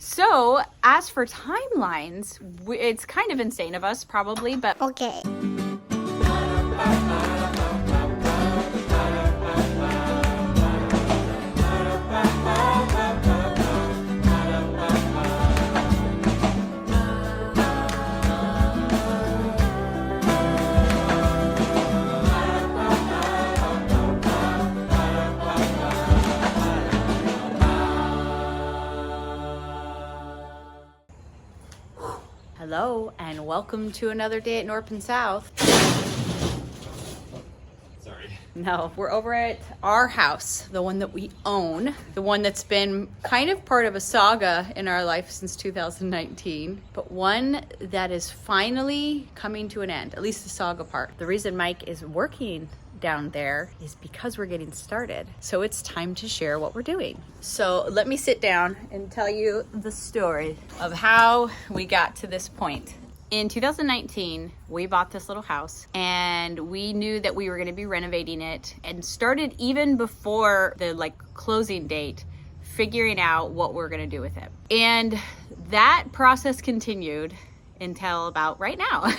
So as for timelines, it's kind of insane of us probably, but Okay. hello and welcome to another day at Knorpp and South. Sorry. No, we're over at our house, the one that we own, the one that's been kind of part of a saga in our life since 2019, but one that is finally coming to an end, at least the saga part. The reason Mike is working down there is because we're getting started. So it's time to share what we're doing. So let me sit down and tell you the story of how we got to this point. In 2019, we bought this little house and we knew that we were going to be renovating it and started even before the closing date, figuring out what we're going to do with it. And that process continued until about right now.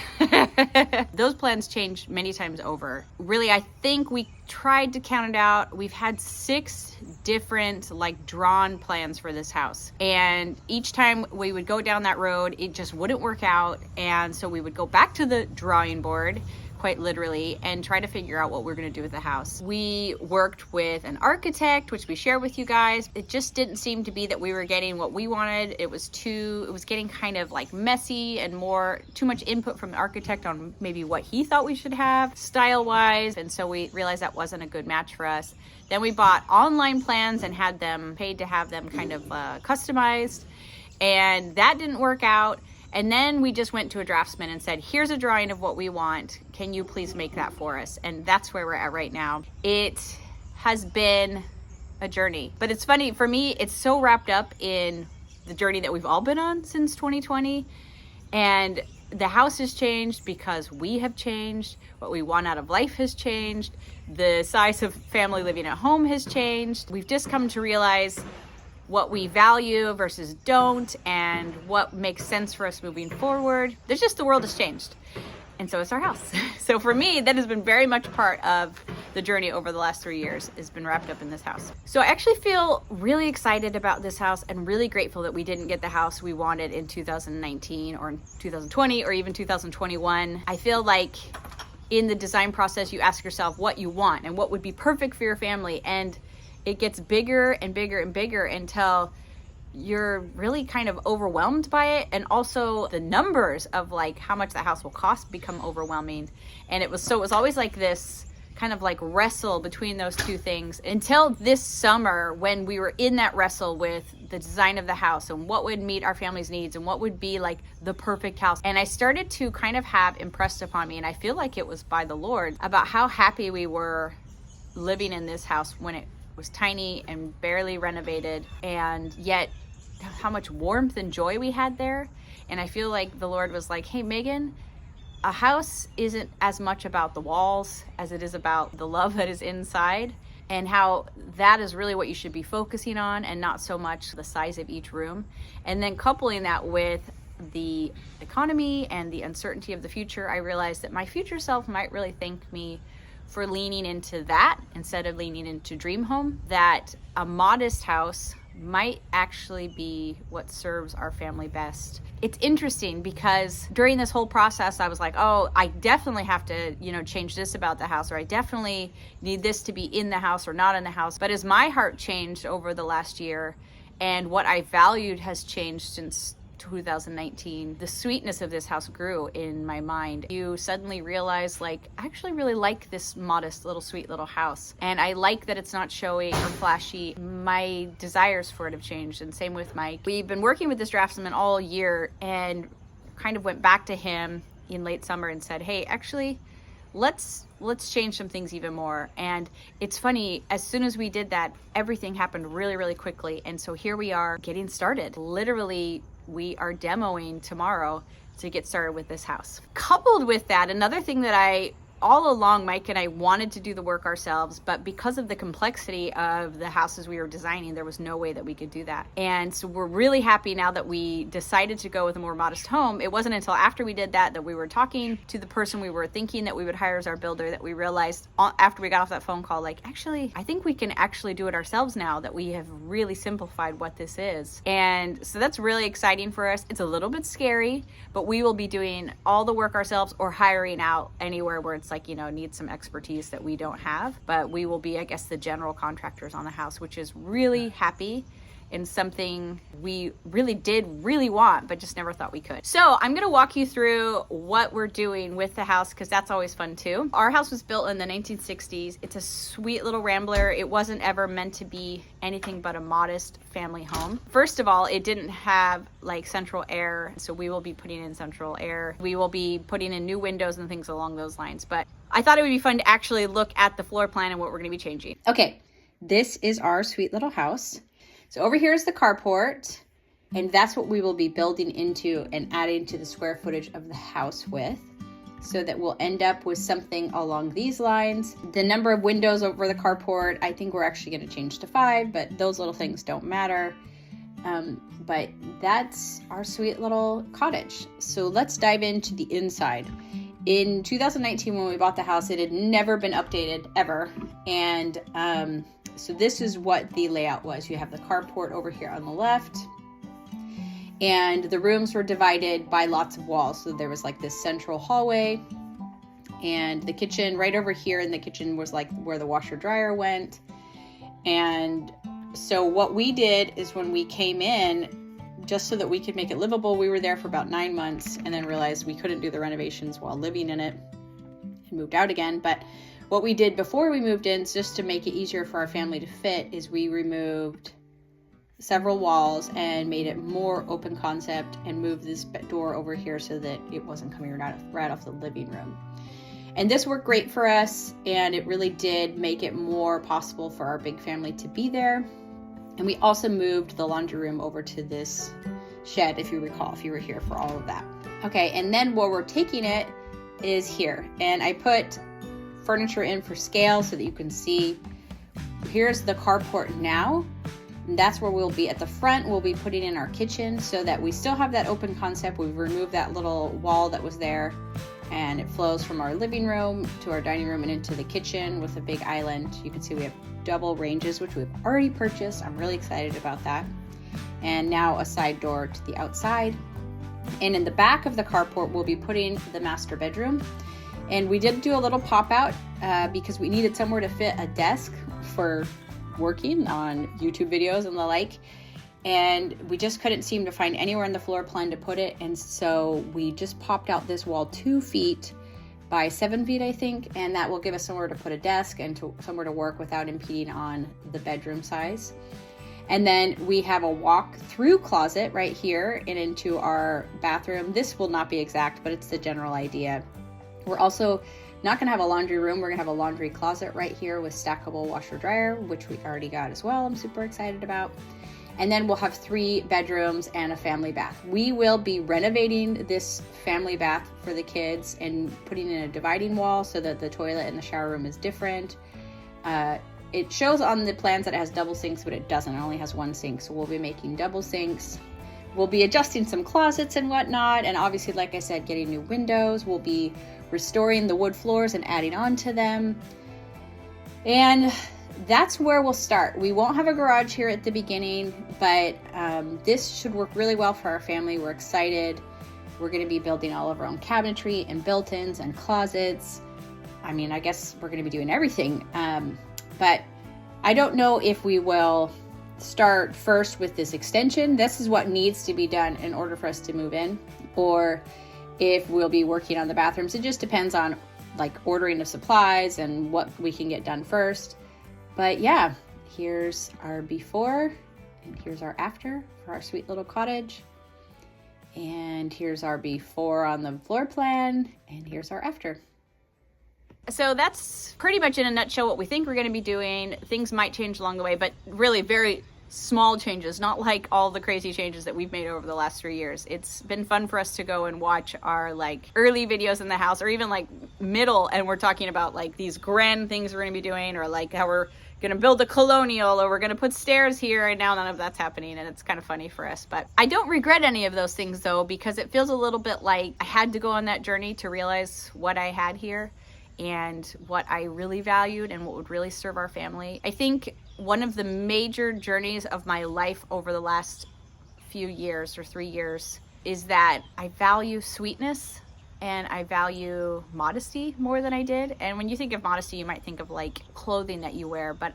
Those plans changed many times over. Really, I think we tried to count it out. We've had 6 different drawn plans for this house. And each time we would go down that road, it just wouldn't work out. And so we would go back to the drawing board, quite literally, and try to figure out what we're going to do with the house. We worked with an architect, which we share with you guys. It just didn't seem to be that we were getting what we wanted. It was getting kind of messy and too much input from the architect on maybe what he thought we should have style wise. And so we realized that wasn't a good match for us. Then we bought online plans and paid to have them kind of customized, and that didn't work out. And then we just went to a draftsman and said, here's a drawing of what we want. Can you please make that for us? And that's where we're at right now. It has been a journey, but it's funny for me, it's so wrapped up in the journey that we've all been on since 2020. And the house has changed because we have changed. What we want out of life has changed. The size of family living at home has changed. We've just come to realize what we value versus don't, and what makes sense for us moving forward. The world has changed. And so is our house. So for me, that has been very much part of the journey over the last 3 years, has been wrapped up in this house. So I actually feel really excited about this house and really grateful that we didn't get the house we wanted in 2019 or in 2020 or even 2021. I feel like in the design process, you ask yourself what you want and what would be perfect for your family. And it gets bigger and bigger and bigger until you're really kind of overwhelmed by it. And also the numbers of how much the house will cost become overwhelming. And it was always this kind of wrestle between those two things until this summer, when we were in that wrestle with the design of the house and what would meet our family's needs and what would be the perfect house. And I started to kind of have impressed upon me, and I feel like it was by the Lord, about how happy we were living in this house when it was tiny and barely renovated, and yet how much warmth and joy we had there. And I feel like the Lord was like, hey Megan, a house isn't as much about the walls as it is about the love that is inside, and how that is really what you should be focusing on, and not so much the size of each room. And then coupling that with the economy and the uncertainty of the future, I realized that my future self might really thank me for leaning into that instead of leaning into dream home, that a modest house might actually be what serves our family best. It's interesting because during this whole process, I was like, oh, I definitely have to, change this about the house, or I definitely need this to be in the house or not in the house. But as my heart changed over the last year and what I valued has changed since 2019, the sweetness of this house grew in my mind. You suddenly realize, I actually really like this modest little sweet little house, and I like that it's not showy or flashy. My desires for it have changed, and same with Mike. We've been working with this draftsman all year and kind of went back to him in late summer and said, hey, actually, let's change some things even more. And it's funny, as soon as we did that, everything happened really, really quickly. And so here we are getting started. Literally, we are demoing tomorrow to get started with this house. Coupled with that, another thing that I all along, Mike and I wanted to do the work ourselves, but because of the complexity of the houses we were designing, there was no way that we could do that. And so we're really happy now that we decided to go with a more modest home. It wasn't until after we did that we were talking to the person we were thinking that we would hire as our builder that we realized after we got off that phone call, like, actually, I think we can actually do it ourselves now that we have really simplified what this is. And so that's really exciting for us. It's a little bit scary, but we will be doing all the work ourselves or hiring out anywhere where it's like, needs some expertise that we don't have. But we will be, I guess, the general contractors on the house, which is really happy and something we really want, but just never thought we could. So I'm gonna walk you through what we're doing with the house, because that's always fun too. Our house was built in the 1960s. It's a sweet little rambler. It wasn't ever meant to be anything but a modest family home. First of all, it didn't have like central air, so we will be putting in central air. We will be putting in new windows and things along those lines. But I thought it would be fun to actually look at the floor plan and what we're gonna be changing. Okay, this is our sweet little house. So over here is the carport, and that's what we will be building into and adding to the square footage of the house with, so that we'll end up with something along these lines. The number of windows over the carport, I think we're actually going to change to 5, but those little things don't matter. But that's our sweet little cottage. So let's dive into the inside. In 2019, when we bought the house, it had never been updated ever. And so this is what the layout was. You have the carport over here on the left, and the rooms were divided by lots of walls. So there was like this central hallway, and the kitchen right over here, and the kitchen was like where the washer dryer went. And so what we did is when we came in, just so that we could make it livable, we were there for about 9 months and then realized we couldn't do the renovations while living in it and moved out again. But what we did before we moved in, just to make it easier for our family to fit, is we removed several walls and made it more open concept and moved this door over here so that it wasn't coming right off the living room. And this worked great for us, and it really did make it more possible for our big family to be there. And we also moved the laundry room over to this shed, if you recall, if you were here for all of that. Okay, and then where we're taking it is here. And I put furniture in for scale so that you can see. Here's the carport now. And that's where we'll be. At the front, we'll be putting in our kitchen so that we still have that open concept. We've removed that little wall that was there, and it flows from our living room to our dining room and into the kitchen with a big island. You can see we have double ranges, which we've already purchased. I'm really excited about that. And now a side door to the outside. And in the back of the carport, we'll be putting the master bedroom. And we did do a little pop out because we needed somewhere to fit a desk for working on YouTube videos and the like. And we just couldn't seem to find anywhere in the floor plan to put it. And so we just popped out this wall 2 feet by 7 feet, I think. And that will give us somewhere to put a desk and somewhere to work without impeding on the bedroom size. And then we have a walk-through closet right here and into our bathroom. This will not be exact, but it's the general idea. We're also not going to have a laundry room. We're going to have a laundry closet right here with stackable washer dryer, which we already got as well. I'm super excited about. And then we'll have 3 bedrooms and a family bath. We will be renovating this family bath for the kids and putting in a dividing wall so that the toilet and the shower room is different. It shows on the plans that it has double sinks, but it doesn't. It only has 1 sink. So we'll be making double sinks. We'll be adjusting some closets and whatnot. And obviously, like I said, getting new windows. We'll be restoring the wood floors and adding on to them. And that's where we'll start. We won't have a garage here at the beginning, but this should work really well for our family. We're excited. We're going to be building all of our own cabinetry and built-ins and closets. I mean, I guess we're going to be doing everything. But I don't know if we will start first with this extension. This is what needs to be done in order for us to move in, or if we'll be working on the bathrooms. It just depends on like ordering the supplies and what we can get done first. But yeah, here's our before and here's our after for our sweet little cottage. And here's our before on the floor plan, and here's our after. So that's pretty much in a nutshell what we think we're going to be doing. Things might change along the way, but really very small changes, not like all the crazy changes that we've made over the last 3 years. It's been fun for us to go and watch our like early videos in the house, or even like middle, and we're talking about like these grand things we're gonna be doing, or like how we're gonna build a colonial, or we're gonna put stairs here, and now none of that's happening, and it's kind of funny for us. But I don't regret any of those things though, because it feels a little bit like I had to go on that journey to realize what I had here and what I really valued and what would really serve our family. I think one of the major journeys of my life over the last few years, or 3 years, is that I value sweetness and I value modesty more than I did. And when you think of modesty, you might think of like clothing that you wear, but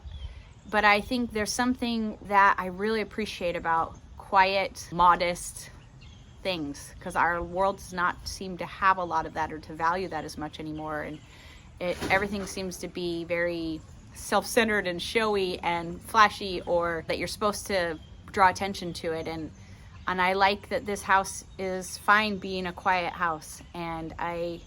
I think there's something that I really appreciate about quiet, modest things, because our world does not seem to have a lot of that or to value that as much anymore. And everything seems to be very self-centered and showy and flashy, or that you're supposed to draw attention to it. And I like that this house is fine being a quiet house, and I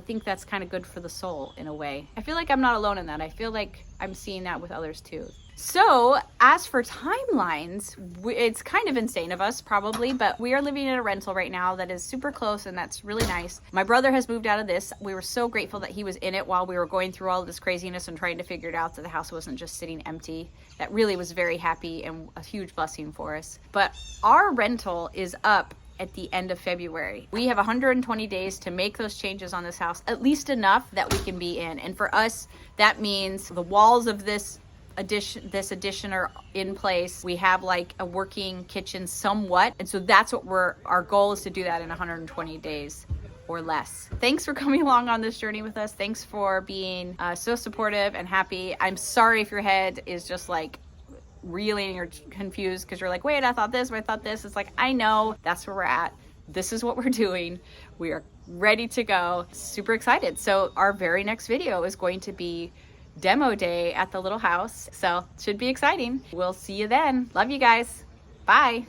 think that's kind of good for the soul in a way. I feel like I'm not alone in that. I feel like I'm seeing that with others too. So as for timelines, it's kind of insane of us probably, but we are living in a rental right now that is super close, and that's really nice. My brother has moved out of this. We were so grateful that he was in it while we were going through all of this craziness and trying to figure it out, that the house wasn't just sitting empty. That really was very happy and a huge blessing for us. But our rental is up at the end of February. We have 120 days to make those changes on this house, at least enough that we can be in. And for us, that means the walls of this addition are in place. We have like a working kitchen somewhat. And so that's what our goal is, to do that in 120 days or less. Thanks for coming along on this journey with us. Thanks for being so supportive and happy. I'm sorry if your head is just like reeling or confused because you're like, wait, I thought this, but I thought this. It's like, I know, that's where we're at. This is what we're doing. We are ready to go. Super excited. So our very next video is going to be demo day at the little house. So it should be exciting. We'll see you then. Love you guys. Bye.